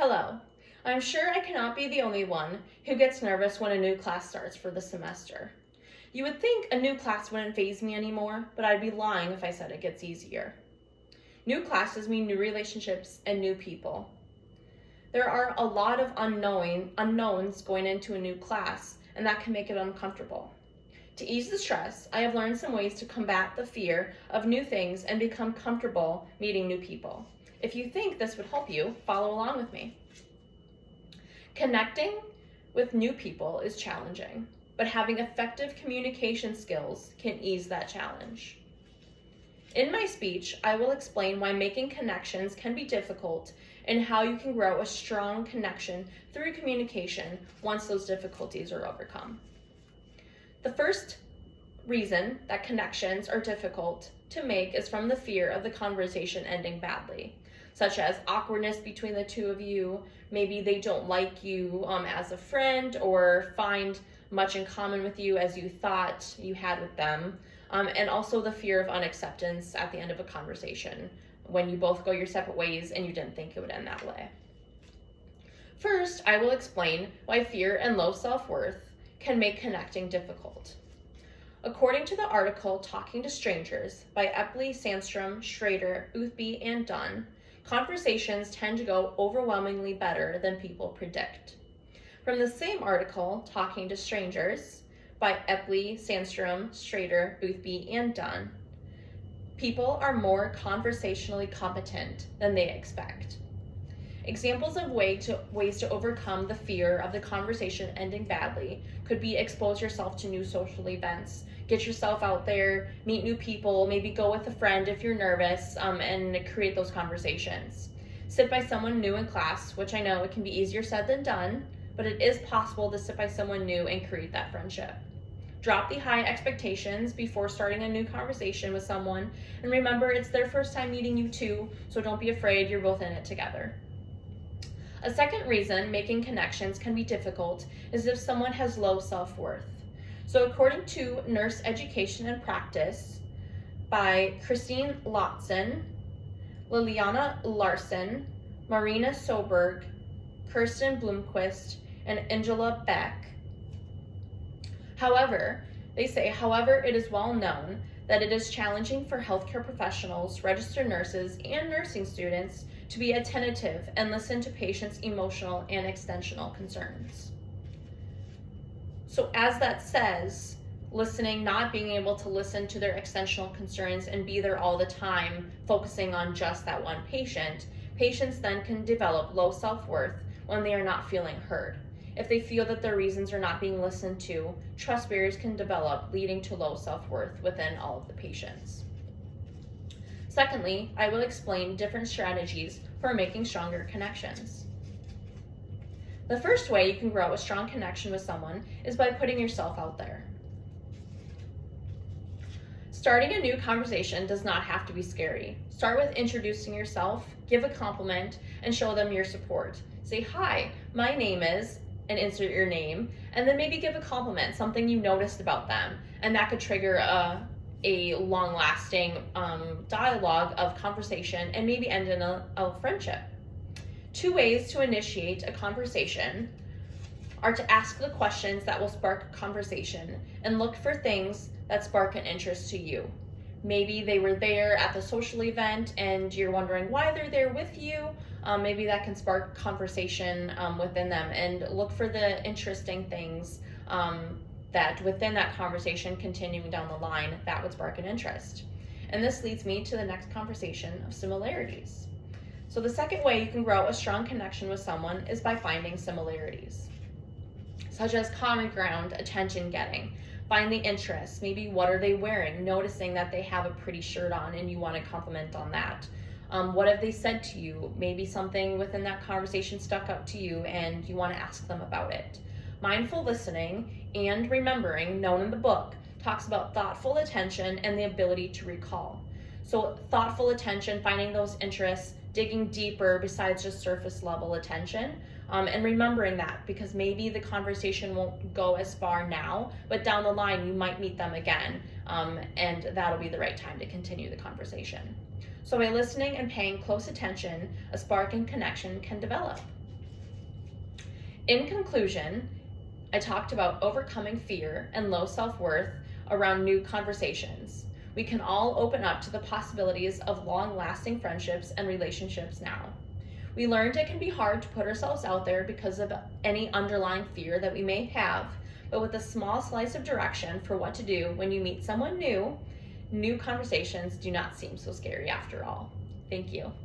Hello. I'm sure I cannot be the only one who gets nervous when a new class starts for the semester. You would think a new class wouldn't faze me anymore, but I'd be lying if I said it gets easier. New classes mean new relationships and new people. There are a lot of unknowns going into a new class, and that can make it uncomfortable. To ease the stress, I have learned some ways to combat the fear of new things and become comfortable meeting new people. If you think this would help you, follow along with me. Connecting with new people is challenging, but having effective communication skills can ease that challenge. In my speech, I will explain why making connections can be difficult and how you can grow a strong connection through communication once those difficulties are overcome. The first reason that connections are difficult to make is from the fear of the conversation ending badly, such as awkwardness between the two of you. Maybe they don't like you as a friend or find much in common with you as you thought you had with them. And also the fear of unacceptance at the end of a conversation when you both go your separate ways and you didn't think it would end that way. First, I will explain why fear and low self-worth can make connecting difficult. According to the article Talking to Strangers by Epley, Sandstrom, Schrader, Uthby, and Dunn, conversations tend to go overwhelmingly better than people predict. From the same article, Talking to Strangers, by Epley, Sandstrom, Schrader, Uthby, and Dunn, people are more conversationally competent than they expect. Examples of ways to overcome the fear of the conversation ending badly could be expose yourself to new social events, get yourself out there, meet new people, maybe go with a friend if you're nervous, and create those conversations. Sit by someone new in class, which I know it can be easier said than done, but it is possible to sit by someone new and create that friendship. Drop the high expectations before starting a new conversation with someone, and remember it's their first time meeting you too, so don't be afraid, you're both in it together. A second reason making connections can be difficult is if someone has low self-worth. So according to Nurse Education and Practice by Christine Lotson, Liliana Larson, Marina Soberg, Kirsten Blomquist, and Angela Beck. However, it is well known that it is challenging for healthcare professionals, registered nurses, and nursing students to be attentive and listen to patients' emotional and extensional concerns. So as that says, listening, not being able to listen to their extensional concerns and be there all the time, focusing on just that one patient, patients then can develop low self-worth when they are not feeling heard. If they feel that their reasons are not being listened to, trust barriers can develop, leading to low self-worth within all of the patients. Secondly, I will explain different strategies for making stronger connections. The first way you can grow a strong connection with someone is by putting yourself out there. Starting a new conversation does not have to be scary. Start with introducing yourself, give a compliment, and show them your support. Say, "Hi, my name is," and insert your name, and then maybe give a compliment, something you noticed about them, and that could trigger a long-lasting dialogue of conversation and maybe end in a friendship. Two ways to initiate a conversation are to ask the questions that will spark a conversation and look for things that spark an interest to you. Maybe they were there at the social event and you're wondering why they're there with you. Maybe that can spark conversation within them, and look for the interesting things that within that conversation continuing down the line that would spark an interest. And this leads me to the next conversation of similarities. So the second way you can grow a strong connection with someone is by finding similarities, such as common ground, attention getting. Find the interests, maybe what are they wearing, noticing that they have a pretty shirt on and you want to compliment on that. What have they said to you? Maybe something within that conversation stuck out to you and you want to ask them about it. Mindful listening and remembering, known in the book, talks about thoughtful attention and the ability to recall. So thoughtful attention, finding those interests, digging deeper besides just surface level attention, and remembering that, because maybe the conversation won't go as far now, but down the line you might meet them again, and that'll be the right time to continue the conversation. So by listening and paying close attention, a spark and connection can develop. In conclusion, I talked about overcoming fear and low self-worth around new conversations. We can all open up to the possibilities of long-lasting friendships and relationships now. We learned it can be hard to put ourselves out there because of any underlying fear that we may have, but with a small slice of direction for what to do when you meet someone new, new conversations do not seem so scary after all. Thank you.